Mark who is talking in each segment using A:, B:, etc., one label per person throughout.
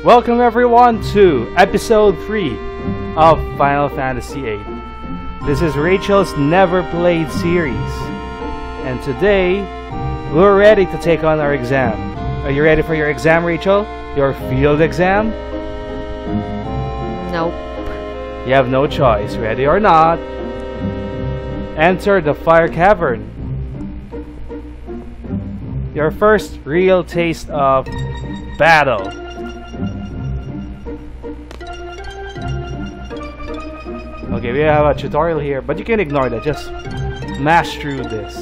A: Welcome everyone to episode 3 of Final Fantasy VIII. This is Rachel's Never Played series. And today, we're ready to take on our exam. Are you ready for your exam, Rachel? Your field exam?
B: Nope.
A: You have no choice, ready or not. Enter the Fire Cavern. Your first real taste of battle. Okay, we have a tutorial here, but you can ignore that. Just mash through this.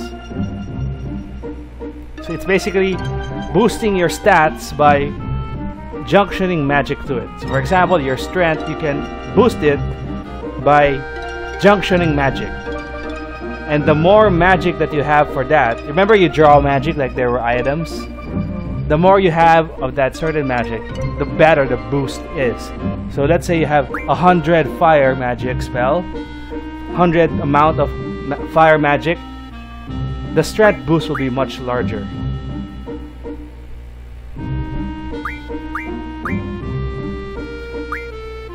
A: So it's basically boosting your stats by junctioning magic to it. So for example, your strength, you can boost it by junctioning magic. And the more magic that you have for that, remember you draw magic like there were items? The more you have of that certain magic, the better the boost is. So let's say you have 100 fire magic spell, 100 amount of fire magic, the strength boost will be much larger.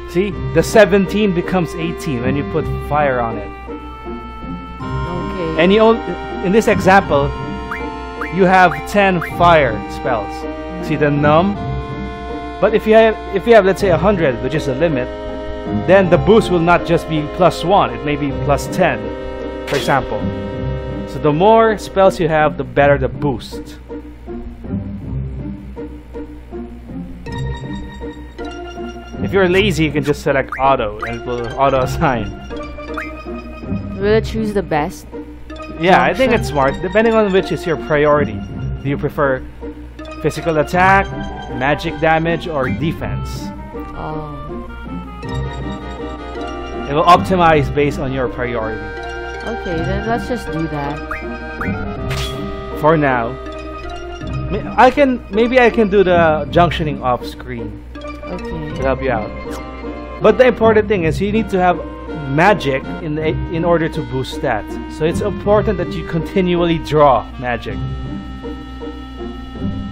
A: See, the 17 becomes 18 when you put fire on it.
B: Okay.
A: And in this example, you have 10 fire spells. See the num? But if you have let's say 100, which is the limit, then the boost will not just be +1, it may be +10, for example. So the more spells you have, the better the boost. If you're lazy, you can just select auto and it will auto assign.
B: Will it choose the best?
A: Yeah, I think it's smart, depending on which is your priority. Do you prefer physical attack, magic damage, or defense?
B: Oh.
A: It will optimize based on your priority.
B: Okay, then let's just do that.
A: For now. Maybe I can do the junctioning off screen
B: Okay.
A: to help you out. But the important thing is you need to have magic in order to boost stats. So it's important that you continually draw magic.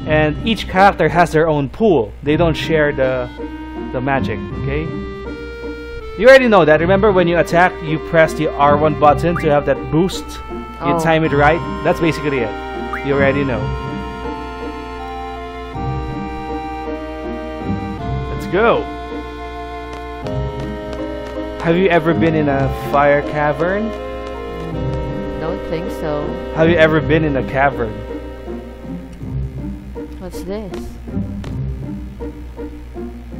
A: And each character has their own pool. They don't share the magic, okay? You already know that. Remember when you attack, you press the R1 button to have that boost? You time it right? That's basically it. You already know. Let's go! Have you ever been in a fire cavern?
B: Don't think so.
A: Have you ever been in a cavern?
B: What's this?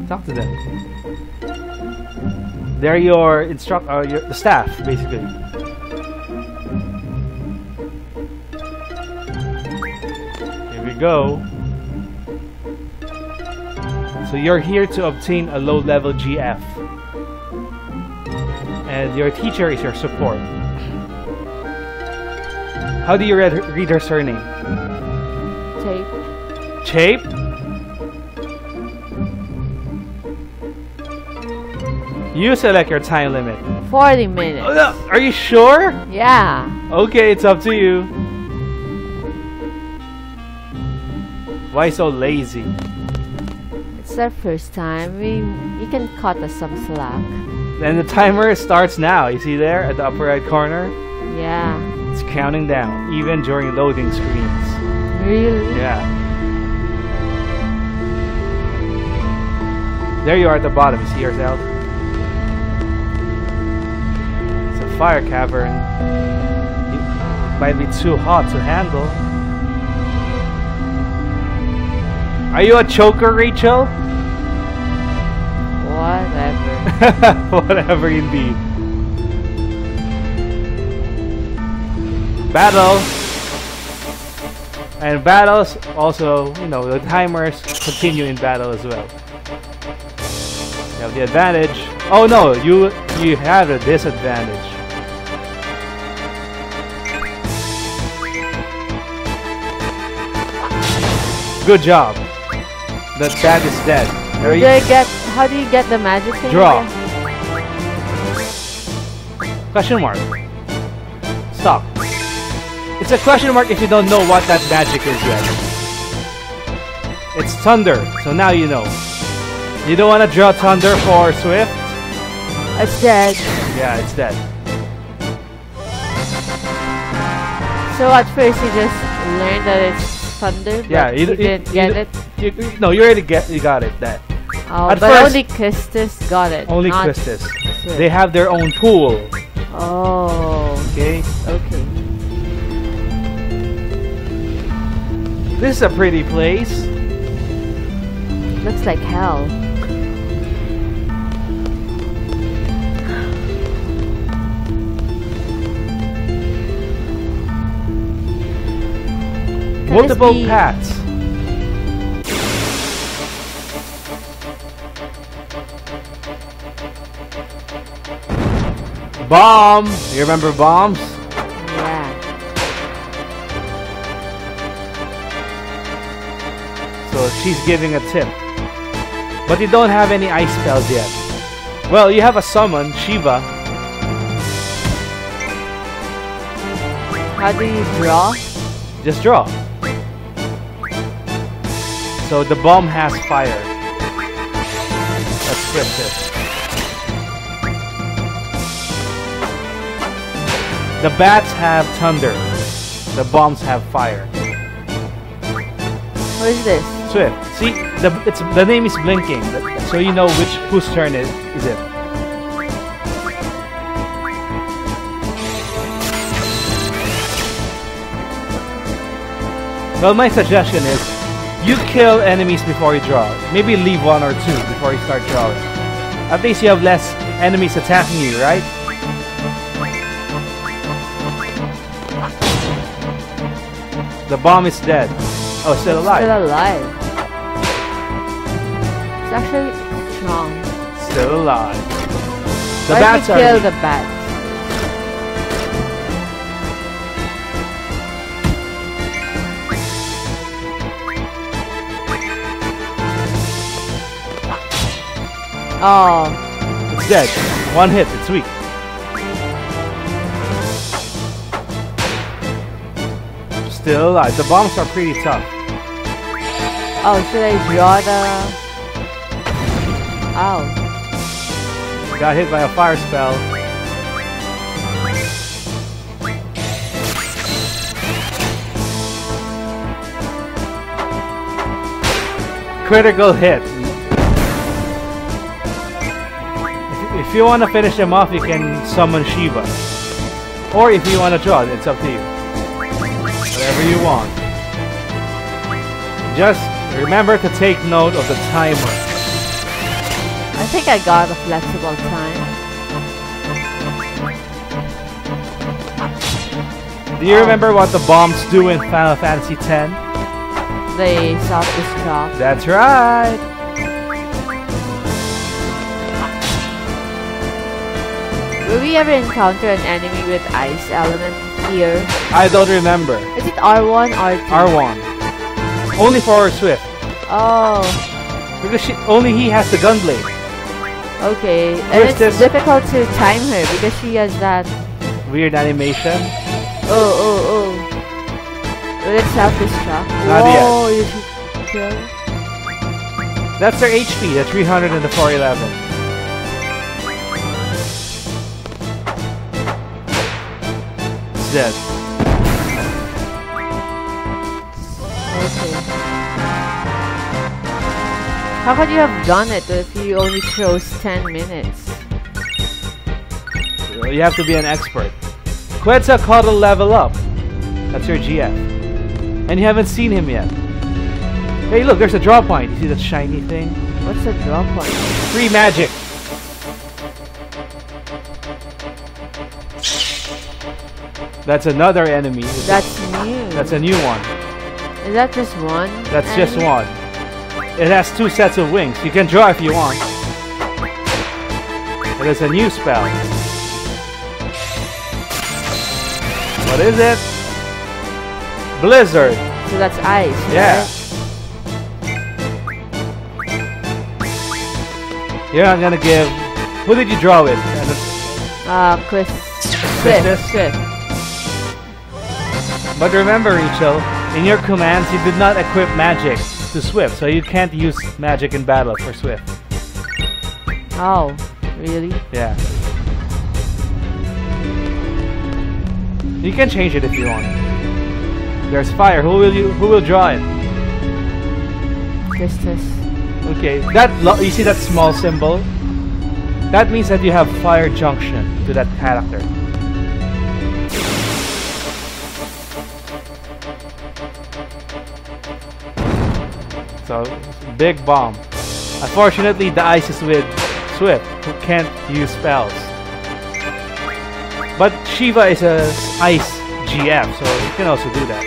A: Talk to them. They're your the staff, basically. Here we go. So you're here to obtain a low-level GF. And your teacher is your support. How do you read her surname?
B: Tape.
A: Chape? You select your time limit.
B: 40 minutes.
A: Oh, no. Are you sure?
B: Yeah.
A: Okay, it's up to you. Why so lazy?
B: It's our first time. You can cut us some slack.
A: And the timer starts now. You see there at the upper right corner?
B: Yeah.
A: It's counting down, even during loading screens.
B: Really?
A: Yeah. There you are at the bottom. You see yourself? It's a fire cavern. It might be too hot to handle. Are you a choker, Rachel?
B: Whatever.
A: Whatever indeed. Battle. And battles also, you know, the timers continue in battle as well. You have the advantage. Oh no, you have a disadvantage. Good job. That bag is dead.
B: How do you get the magic thing?
A: Draw. Question mark. Stop. It's a question mark if you don't know what that magic is yet. It's thunder, so now you know. You don't want to draw Thunder for Swift?
B: It's dead.
A: Yeah, it's dead.
B: So at first you just learned that it's thunder, but
A: Yeah,
B: you didn't get it.
A: No, you already got it. That.
B: Oh,
A: At
B: but
A: first-
B: only Christus got it.
A: Only
B: not
A: Christus.
B: Swift.
A: They have their own pool.
B: Oh,
A: Okay.
B: okay.
A: This is a pretty place.
B: Looks like hell. Can
A: Multiple
B: this be-
A: paths. Bomb! You remember bombs?
B: Yeah.
A: So she's giving a tip. But you don't have any ice spells yet. Well, you have a summon, Shiva.
B: How do you draw?
A: Just draw. So the bomb has fire. Let's flip this. The bats have thunder. The bombs have fire.
B: What is this?
A: Swift. See, the name is blinking, so you know whose turn is it. Well, my suggestion is you kill enemies before you draw. Maybe leave one or two before you start drawing. At least you have less enemies attacking you, right? The bomb is dead. Oh, still alive.
B: Still alive. It's actually strong.
A: Still alive. The
B: Why
A: bats
B: did
A: are
B: you kill
A: weak.
B: the bats? Oh,
A: It's dead. One hit. It's weak. Still alive. The bombs are pretty tough.
B: oh, should I draw the... Oh,
A: Got hit by a fire spell. Critical hit. If you want to finish them off, you can summon Shiva. Or if you want to draw, it's up to you. Whatever you want. Just remember to take note of the timer.
B: I think I got a flexible time.
A: Do you remember what the bombs do in Final Fantasy X?
B: They self-destruct.
A: That's right!
B: Will we ever encounter an enemy with ice element here?
A: I don't remember.
B: Is it R1 or R2?
A: R1. Only for Swift.
B: Oh,
A: Because only he has the gunblade.
B: okay. And
A: Where's
B: it's
A: this-
B: difficult to time her because she has that...
A: Weird animation.
B: Oh. Will it self-destruct?
A: Not yet.
B: Whoa, you should kill.
A: That's their HP, the 300 and the 411. It's dead.
B: Okay. How could you have done it if you only chose 10 minutes?
A: You have to be an expert. Quetzalcoatl level up. That's your GF. And you haven't seen him yet. Hey, look, there's a draw point. You see that shiny thing?
B: What's the draw point?
A: Free magic. That's another enemy.
B: That's new.
A: That's a new one.
B: Is that just one?
A: That's just
B: enemy?
A: one. It has 2 sets of wings. You can draw if you want. It is a new spell. What is it? Blizzard.
B: So that's ice.
A: Yeah. You're not gonna give. Who did you draw with?
B: Chris.
A: Christus?
B: Chris.
A: But remember, Rachel, in your commands you did not equip magic to Swift, so you can't use magic in battle for Swift.
B: Oh, really?
A: Yeah. You can change it if you want. There's fire. Who will draw it?
B: Christus.
A: Okay. You see that small symbol? That means that you have fire junction to that character. So, big bomb. Unfortunately, the ice is with Swift, who can't use spells. But Shiva is a ice GM, so you can also do that.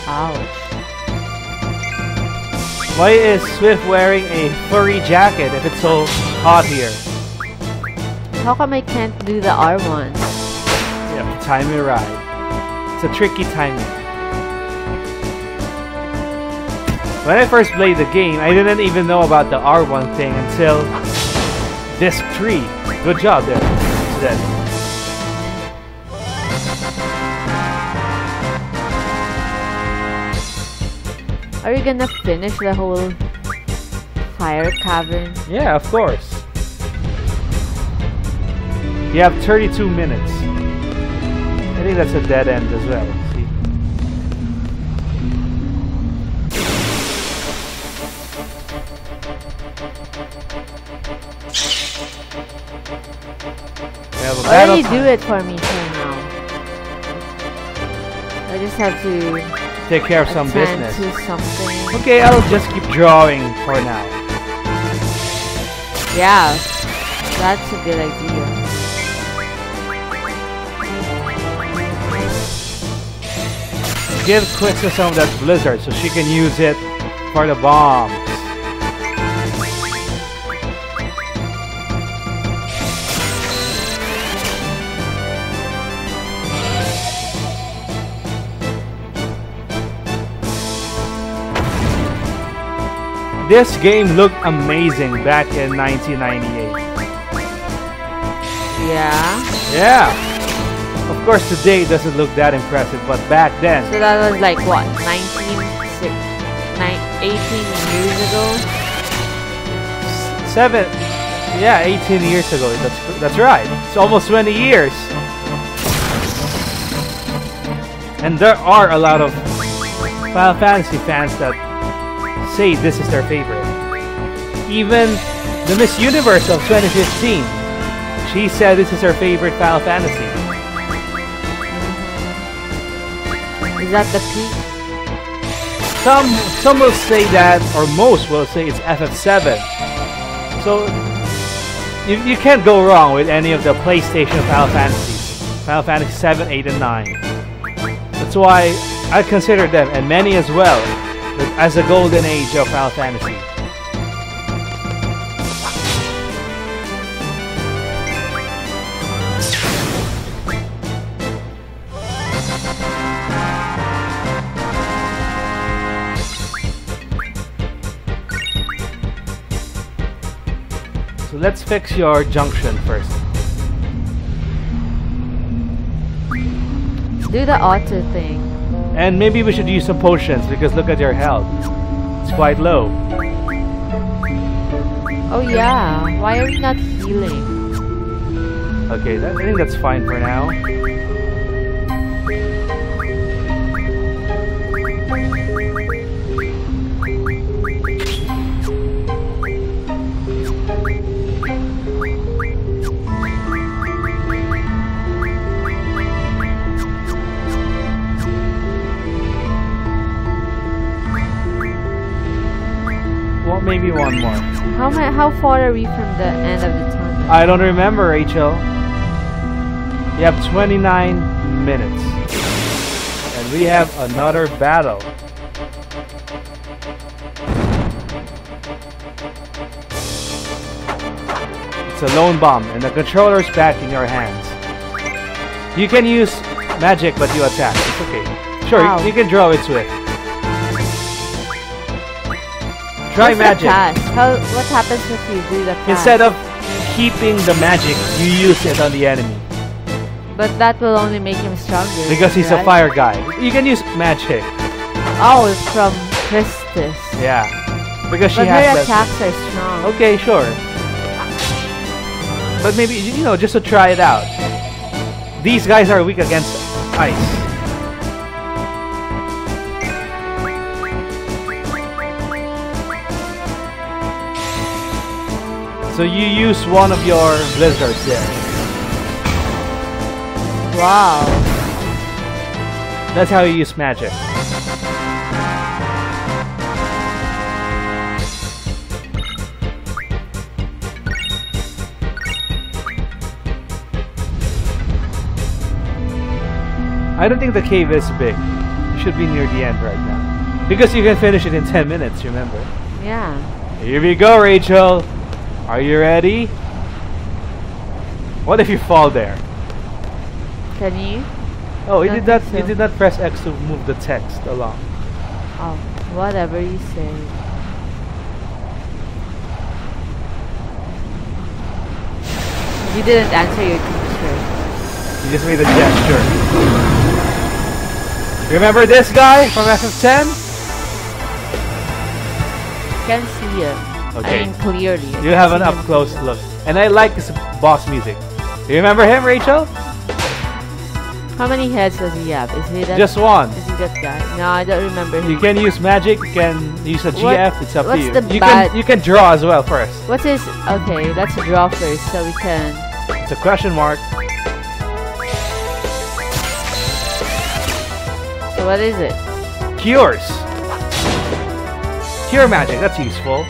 B: Ouch.
A: Why is Swift wearing a furry jacket if it's so hot here?
B: How come I can't do the R1?
A: You have to time it right. It's a tricky timing. When I first played the game, I didn't even know about the R1 thing until disc 3. Good job there. It's dead.
B: Are you gonna finish the whole Fire Cavern?
A: Yeah, of course. You have 32 minutes. I think that's a dead end as well. See?
B: Why do you do it for me for now? I just have to
A: take care of some business.
B: to something.
A: Okay, I'll just keep drawing for now.
B: Yeah, that's a good idea.
A: Give Quixo some of that blizzard so she can use it for the bombs. This game looked amazing back in 1998.
B: Yeah?
A: Yeah! Of course today it doesn't look that impressive, but back then...
B: So that was like what? 18 years ago?
A: 18 years ago. That's right. It's almost 20 years. And there are a lot of Final Fantasy fans that say this is their favorite. Even the Miss Universe of 2015, she said this is her favorite Final Fantasy.
B: Is that the peak?
A: Some will say that, or most will say it's FF7. So you can't go wrong with any of the PlayStation Final Fantasies. Final Fantasy 7, 8, and 9. That's why I consider them, and many as well, as the golden age of Final Fantasy. So let's fix your junction first.
B: Do the auto thing.
A: And maybe we should use some potions because look at your health. It's quite low.
B: Oh yeah, why are we not healing?
A: Okay, I think that's fine for now. Well, maybe one more.
B: How far are we from the end of the tunnel?
A: I don't remember, Rachel. You have 29 minutes. And we have another battle. It's a lone bomb, and the controller's back in your hands. You can use magic, but you attack. It's okay. Sure,
B: Wow.
A: you can draw it Swift. Try
B: What's
A: magic.
B: The cast? What happens if you do the cast?
A: Instead of keeping the magic, you use it on the enemy.
B: But that will only make him stronger.
A: Because he's a
B: right?
A: fire guy. You can use magic.
B: Oh, it's from Christus.
A: Yeah. Because she
B: But
A: has
B: her
A: that.
B: attacks are strong.
A: Okay, sure. But maybe, just to try it out. These guys are weak against ice. So you use one of your blizzards there.
B: Wow.
A: That's how you use magic. I don't think the cave is big. You should be near the end right now. Because you can finish it in 10 minutes, remember?
B: Yeah.
A: Here we go, Rachel. Are you ready? What if you fall there?
B: Can you?
A: Oh, you
B: Don't
A: did not.
B: think so.
A: You did not press X to move the text along.
B: Oh, whatever you say. You didn't answer your teacher.
A: You just made a gesture. Remember this guy from FF10?
B: Can't see it.
A: Okay.
B: I mean, clearly.
A: You have an up close look, and I like this boss music. You remember him, Rachel?
B: How many heads does he have? Is he that?
A: Just one.
B: Is he that guy? No, I don't remember him.
A: You can use magic. You can use a GF. It's up to
B: what's
A: you.
B: the
A: You
B: bad-
A: can draw as well first.
B: What's his? Okay, let's draw first so we can.
A: It's a question mark.
B: So what is it?
A: Cures. Cure magic. That's useful.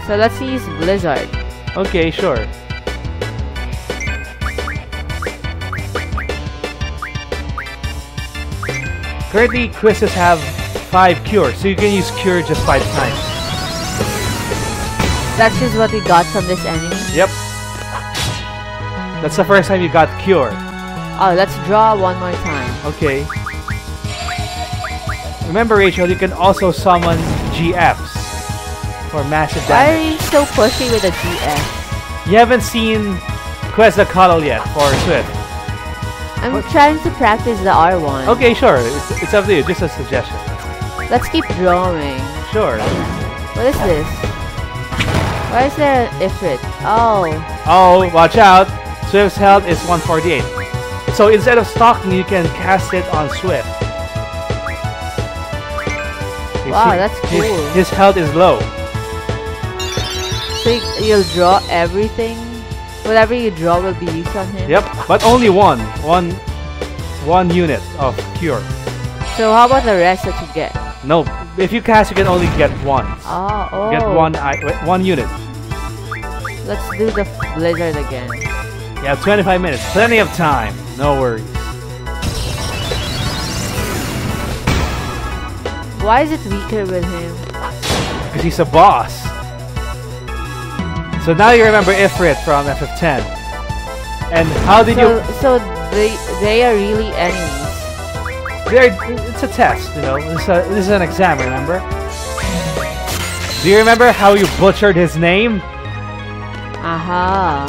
B: So let's use Blizzard.
A: Okay, sure. Currently, quizzes have 5 cures, so you can use cure just 5 times.
B: That's just what we got from this enemy.
A: Yep. That's the first time you got cure.
B: Oh, let's draw one more time.
A: Okay. Remember, Rachel, you can also summon GFs for massive
B: Why are
A: damage.
B: you so pushy with a GS?
A: You haven't seen Quest the Cuddle yet for Swift.
B: I'm trying to practice the R1.
A: Okay, sure. It's up to you. Just a suggestion.
B: Let's keep drawing.
A: Sure.
B: What is this? Why is there an Ifrit? Oh.
A: Oh, watch out. Swift's health is 148. So instead of stalking, you can cast it on Swift.
B: Wow, that's cool.
A: His health is low.
B: So you'll draw everything? Whatever you draw will be used on him?
A: Yep, but only one unit of cure.
B: So how about the rest that you get?
A: No, if you cast, you can only get one.
B: Oh.
A: Get one unit.
B: Let's do the Blizzard again.
A: You have 25 minutes, plenty of time. No worries.
B: Why is it weaker with him?
A: Because he's a boss. So now you remember Ifrit from FF10. And how did you...
B: So they are really enemies.
A: It's a test, you know. This is an exam, remember? Do you remember how you butchered his name?
B: Aha.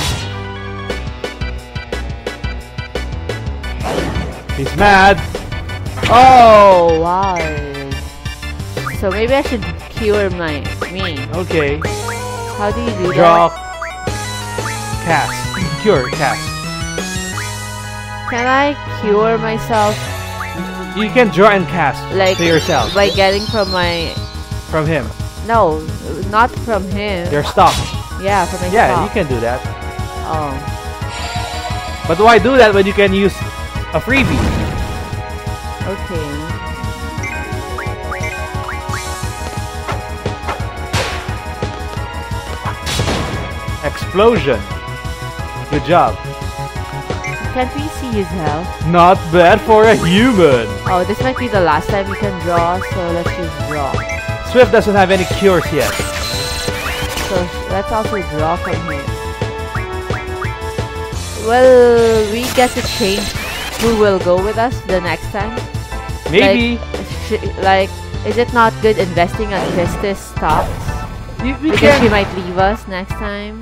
A: He's mad.
B: Oh, wow. So maybe I should cure me.
A: Okay.
B: How do you do
A: Draw.
B: that?
A: Cast. Cure. Cast.
B: Can I cure myself
A: You can draw and cast
B: like
A: to yourself.
B: by getting from my...
A: From him.
B: No, not from him.
A: Your stock.
B: Yeah, from my
A: Yeah,
B: stock.
A: you can do that.
B: Oh.
A: But why do that when you can use a freebie?
B: Okay.
A: Explosion. Good job.
B: Can't we see his health?
A: Not bad for a human.
B: Oh, this might be the last time we can draw, so let's just draw.
A: Swift doesn't have any cures yet.
B: So let's also draw from here. Well, we get to change who will go with us the next time.
A: Maybe.
B: Like, Like, is it not good investing on Christus stocks?
A: We
B: Because
A: can.
B: she might leave us next time.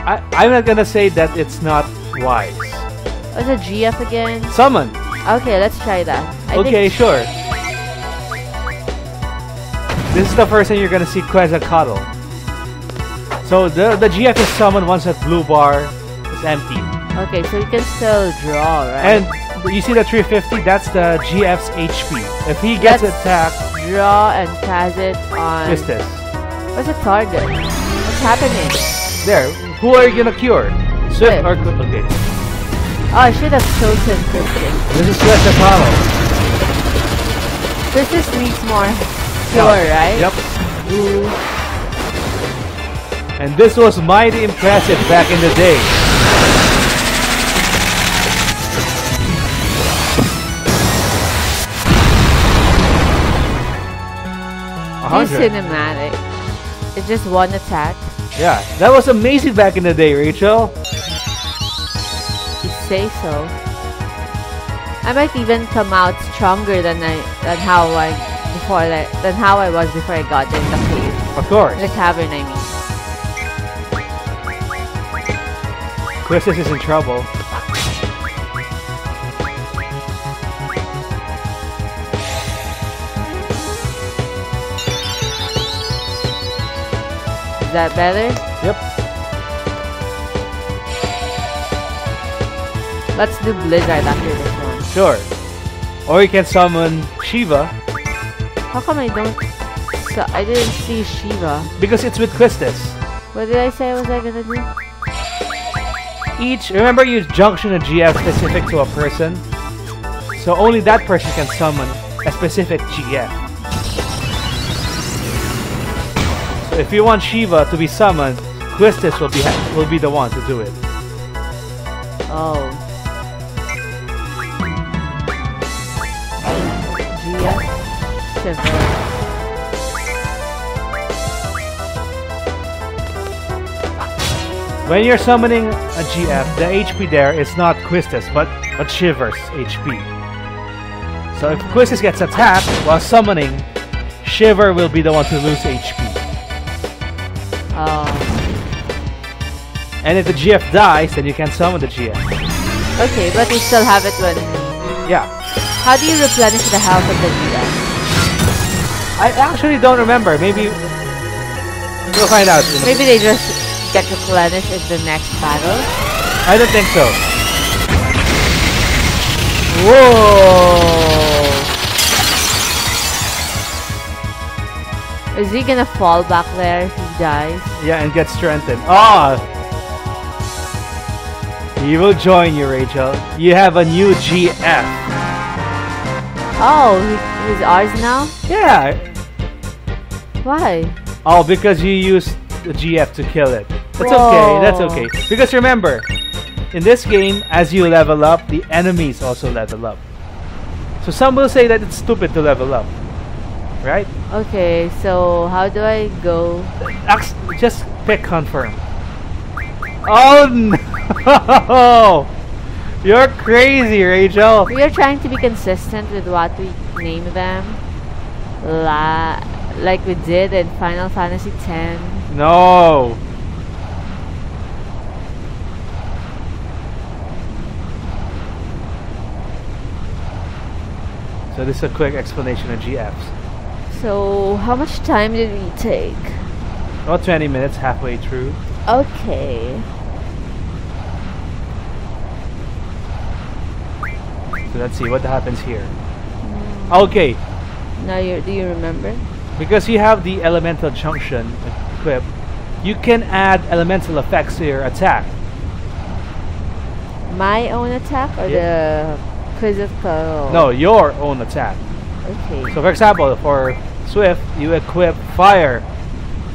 A: I'm not gonna say that it's not wise.
B: What's a GF again?
A: Summon.
B: Okay, let's try that.
A: Okay, sure. This is the first time you're gonna see Quetzalcoatl. So the GF is summoned once that blue bar is empty.
B: Okay, so you can still draw, right?
A: And you see the 350? That's the GF's HP. If he gets
B: Let's
A: attacked,
B: draw and pass it on.
A: Christus.
B: What's the target? What's happening?
A: There. Who are you gonna cure? Swift
B: Swift.
A: or okay.
B: Oh, I should have chosen Christus.
A: This is Quetzalcoatl.
B: Christus needs more cure, right?
A: Yep.
B: Ooh.
A: And this was mighty impressive back in the day.
B: He's cinematic. It's just one attack.
A: Yeah, that was amazing back in the day, Rachel.
B: You say so. I might even come out stronger than how I was before I got in the cave.
A: Of course.
B: In the cavern, I mean.
A: Christus is in trouble.
B: Is that better?
A: Yep.
B: Let's do Blizzard after this one.
A: Sure. Or you can summon Shiva.
B: How come I didn't see Shiva?
A: Because it's with Christus.
B: What did I say was I gonna do?
A: Remember you junction a GF specific to a person? So only that person can summon a specific GF. So if you want Shiva to be summoned, Christus will be the one to do it.
B: Oh. GF Shiva.
A: When you're summoning a GF, the HP there is not Christus, but Shiver's HP. So if Christus gets attacked while summoning, Shiver will be the one to lose HP.
B: Oh.
A: And if the GF dies, then you can summon the GF.
B: Okay, but you still have it when...
A: Yeah.
B: How do you replenish the health of the GF?
A: I actually don't remember. Maybe we'll find out.
B: Maybe they just get replenished in the next battle?
A: I don't think so. Whoa!
B: Is he gonna fall back there if he dies?
A: Yeah, and get strengthened. Ah! He will join you, Rachel. You have a new GF.
B: Oh, he's ours now?
A: Yeah.
B: Why?
A: Oh, because you used the GF to kill it. That's
B: Whoa.
A: okay. That's okay. Because remember, in this game, as you level up, the enemies also level up. So some will say that it's stupid to level up, right?
B: Okay, so how do I go?
A: Just pick confirm. Oh no! You're crazy, Rachel.
B: We are trying to be consistent with what we name them. Like we did in Final Fantasy X.
A: No. So this is a quick explanation of GFs.
B: So how much time did we take?
A: About 20 minutes, halfway through.
B: Okay.
A: So let's see what happens here. Okay,
B: Now do you remember?
A: because you have the elemental junction equipped, you can add elemental effects to your attack.
B: My own attack or the physical?
A: No, your own attack.
B: Okay.
A: So for example, for Swift, you equip Fire,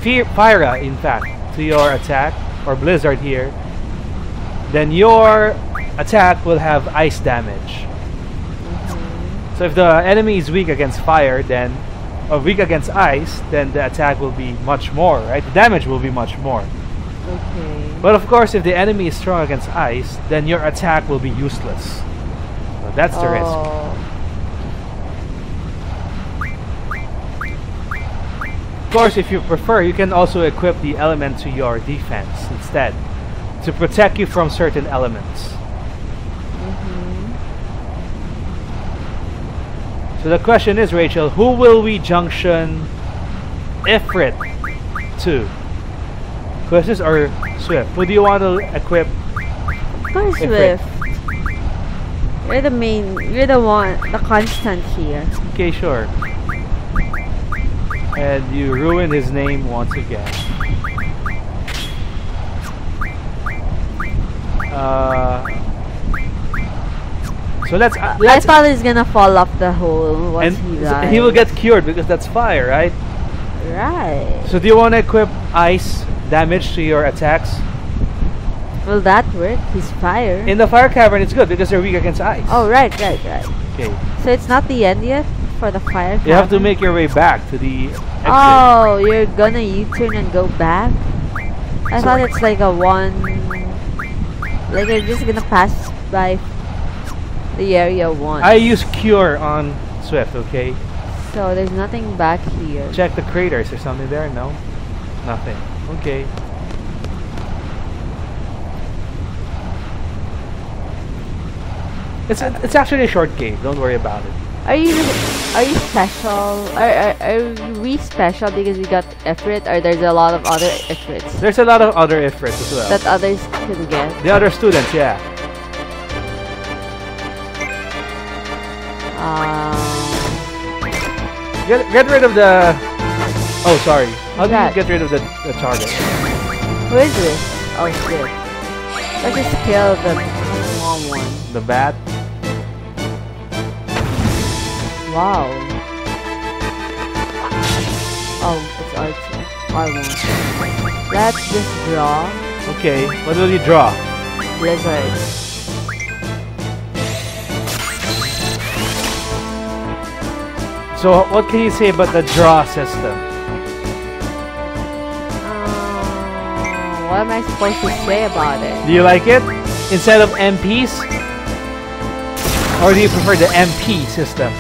A: in fact, to your attack, or Blizzard here. Then your attack will have ice damage. So if the enemy is weak against fire, then, or weak against ice, then the attack will be much more, right? The damage will be much more.
B: Okay.
A: But of course, if the enemy is strong against ice, then your attack will be useless. So that's the risk. course, if you prefer, you can also equip the element to your defense instead to protect you from certain elements. So the question is, Rachel, who will we junction Ifrit to? Questions or Swift? Who do you want to equip?
B: Of course,
A: Ifrit?
B: Swift. You're the main. You're the one. The constant here.
A: Okay, sure. And you ruined his name once again. So let's.
B: I thought he's gonna fall off the hole once he dies.
A: He will get cured because that's fire, right?
B: Right.
A: So do you want to equip ice damage to your attacks?
B: Will that work? He's fire.
A: In the Fire Cavern, it's good because they're weak against ice.
B: Oh, right.
A: Okay.
B: So it's not the end yet for the Fire Cavern?
A: You have to make your way back to the exit.
B: Oh, you're gonna U-turn and go back? I thought it's like a one... Like you're just gonna pass by the area once.
A: I use Cure on Swift, okay?
B: So there's nothing back here.
A: Check the craters. There's something there? No? Nothing. Okay. It's actually a short game. Don't worry about it.
B: Are you special? Are we special because we got Ifrit, or there's a lot of other Ifrits?
A: There's a lot of other Ifrits as well.
B: That others can get?
A: The other students, yeah. Get rid of the... Oh, sorry. How do you get rid of the target?
B: Who is this? Oh, shit. Let's just kill the small one.
A: The bat?
B: Wow. Oh, it's R2. Let's just draw.
A: Okay, what will you draw?
B: Blizzard.
A: So, what can you say about the draw system?
B: What am I supposed to say about it?
A: Do you like it? Instead of MPs? Or do you prefer the MP system?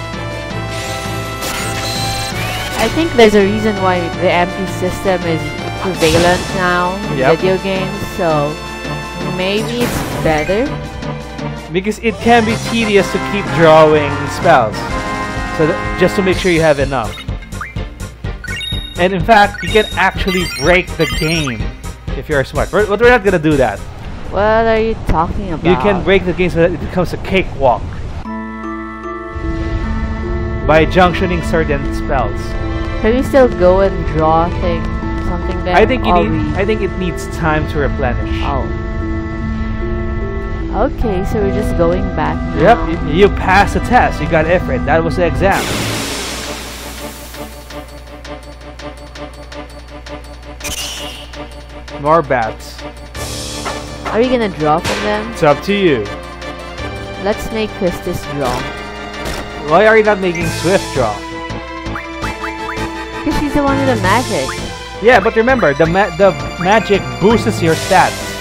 B: I think there's a reason why the MP system is prevalent now in video games, so maybe it's better.
A: Because it can be tedious to keep drawing spells. So just to make sure you have enough. And in fact, you can actually break the game if you're smart. But we're not gonna do that.
B: What are you talking about?
A: You can break the game so that it becomes a cakewalk by junctioning certain spells.
B: Can you still go and draw something there?
A: I think it needs time to replenish.
B: Oh. Okay, so we're just going back now.
A: Yep, you passed the test. You got Ifrit. That was the exam. More bats.
B: Are you gonna draw from them?
A: It's up to you.
B: Let's make Christus draw.
A: Why are you not making Swift draw?
B: Because she's the one with the magic.
A: Yeah, but remember, the magic boosts your stats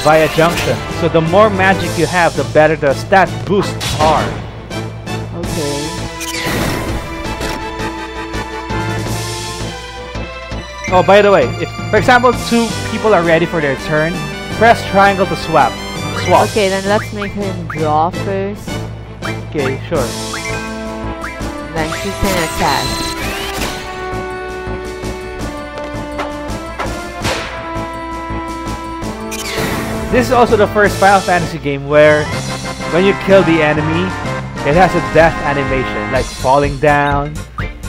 A: via junction. So the more magic you have, the better the stat boosts are.
B: Okay.
A: Oh, by the way, if, for example, two people are ready for their turn, press triangle to swap.
B: Okay, then let's make him draw first.
A: Okay, sure.
B: Then she can attack.
A: This is also the first Final Fantasy game where when you kill the enemy, it has a death animation, like falling down,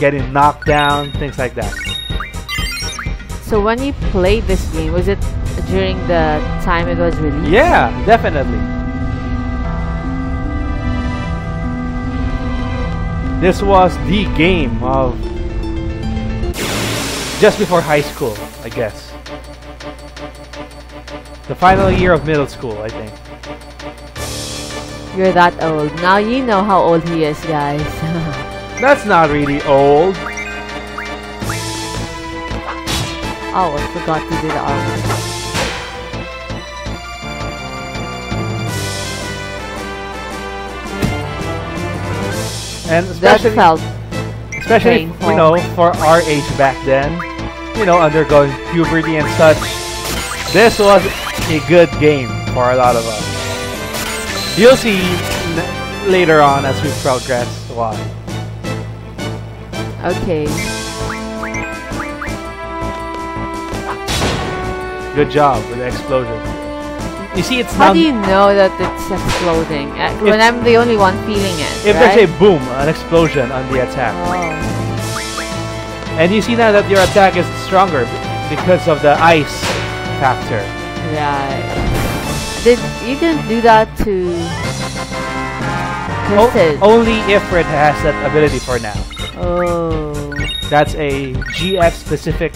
A: getting knocked down, things like that.
B: So when you played this game, was it during the time it was released?
A: Yeah, definitely. This was the game of just before high school, I guess. The final year of middle school, I think.
B: You're that old. Now you know how old he is, guys.
A: That's not really old.
B: Oh, I forgot to do the armor.
A: And Especially,
B: painful.
A: you know, for our age back then, you know, undergoing puberty and such. This was a good game for a lot of us. You'll see later on as we progress why.
B: Okay.
A: Good job with the explosion. You see, it's
B: How
A: now.
B: do you know that it's exploding? When I'm the only one feeling it,
A: If
B: right?
A: there's a boom, an explosion on the attack.
B: Oh.
A: And you see now that your attack is stronger because of the ice factor.
B: Right. You can do that to Twisted.
A: Only Ifrit has that ability for now.
B: Oh.
A: That's a GF specific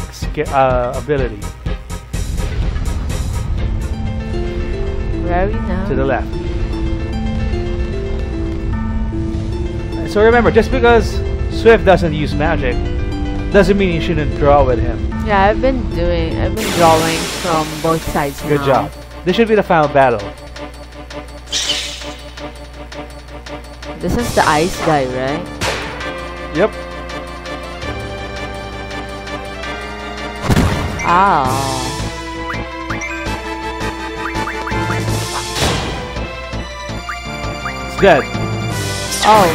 A: ability.
B: Where are we now?
A: To the left. So remember, just because Swift doesn't use magic doesn't mean you shouldn't draw with him.
B: Yeah, I've been drawing from both sides.
A: Good
B: now.
A: job. This should be the final battle.
B: This is the ice guy, right?
A: Yep.
B: Oh.
A: It's dead.
B: Oh.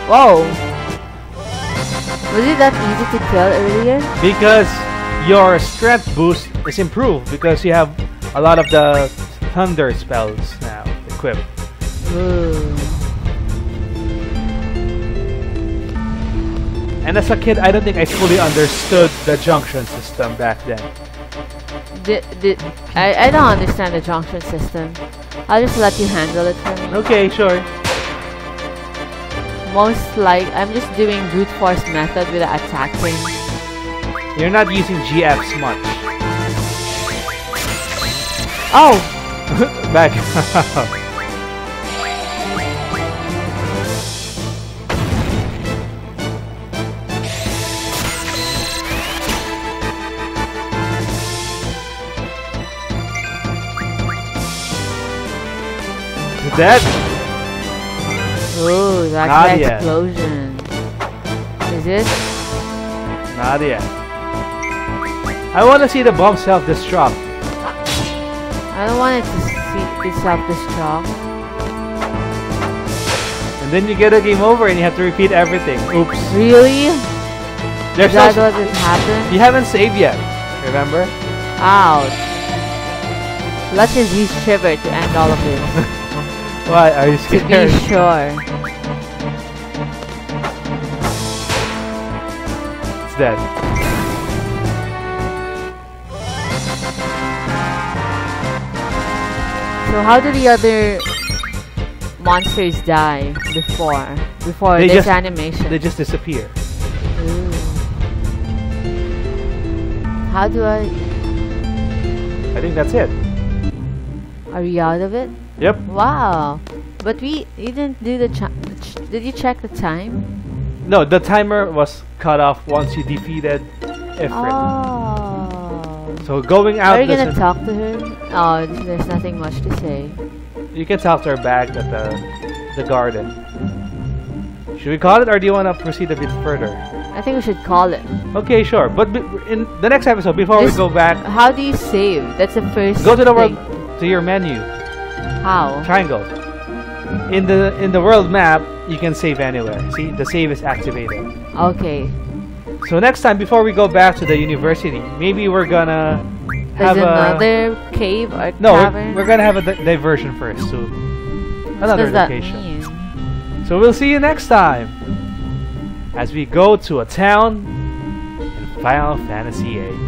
B: Whoa. Was it that easy to kill earlier?
A: Because your strength boost is improved because you have a lot of the thunder spells now equipped.
B: Ooh.
A: And as a kid, I don't think I fully understood the junction system back then.
B: I don't understand the junction system. I'll just let you handle it for me.
A: Okay, sure.
B: Most like I'm just doing brute force method with the attacking.
A: You're not using GFs much.
B: Oh!
A: Back. Dead?
B: Oh, that's
A: Not
B: the
A: yet.
B: explosion. Is it?
A: Not yet. I want to see the bomb self-destruct.
B: I don't want it to see it self-destruct.
A: And then you get a game over and you have to repeat everything. Oops.
B: Really?
A: There's
B: Is that
A: no,
B: what has happened?
A: you haven't saved yet. Remember?
B: Ouch. Let's just use Shiver to end all of this.
A: Why? Are you
B: To be
A: scared?
B: sure.
A: It's dead.
B: So how do the other monsters die before
A: They
B: this
A: just-
B: animation?
A: They just disappear.
B: Ooh. How do I...
A: I think that's it.
B: Are we out of it?
A: Yep.
B: Wow. But you didn't do the did you check the time?
A: No, the timer was cut off once you defeated Ifrit.
B: Oh.
A: So going out,
B: Are you gonna
A: doesn't-
B: talk to her? Oh, there's nothing much to say.
A: you can talk to her back at the garden. Should we call it, or do you want to proceed a bit further?
B: I think we should call it.
A: Okay, sure. But in the next episode, before we
B: This-
A: go back,
B: How do you save? That's the first
A: go to the
B: thing.
A: world, to your menu,
B: How?
A: triangle. In the world map, you can save anywhere. See, the save is activated.
B: Okay.
A: So next time, before we go back to the university, maybe we're gonna have
B: There's
A: a
B: another cave or
A: no.
B: cavern?
A: We're gonna have a diversion first to
B: What
A: another
B: does that
A: location.
B: mean?
A: So we'll see you next time as we go to a town in Final Fantasy VIII.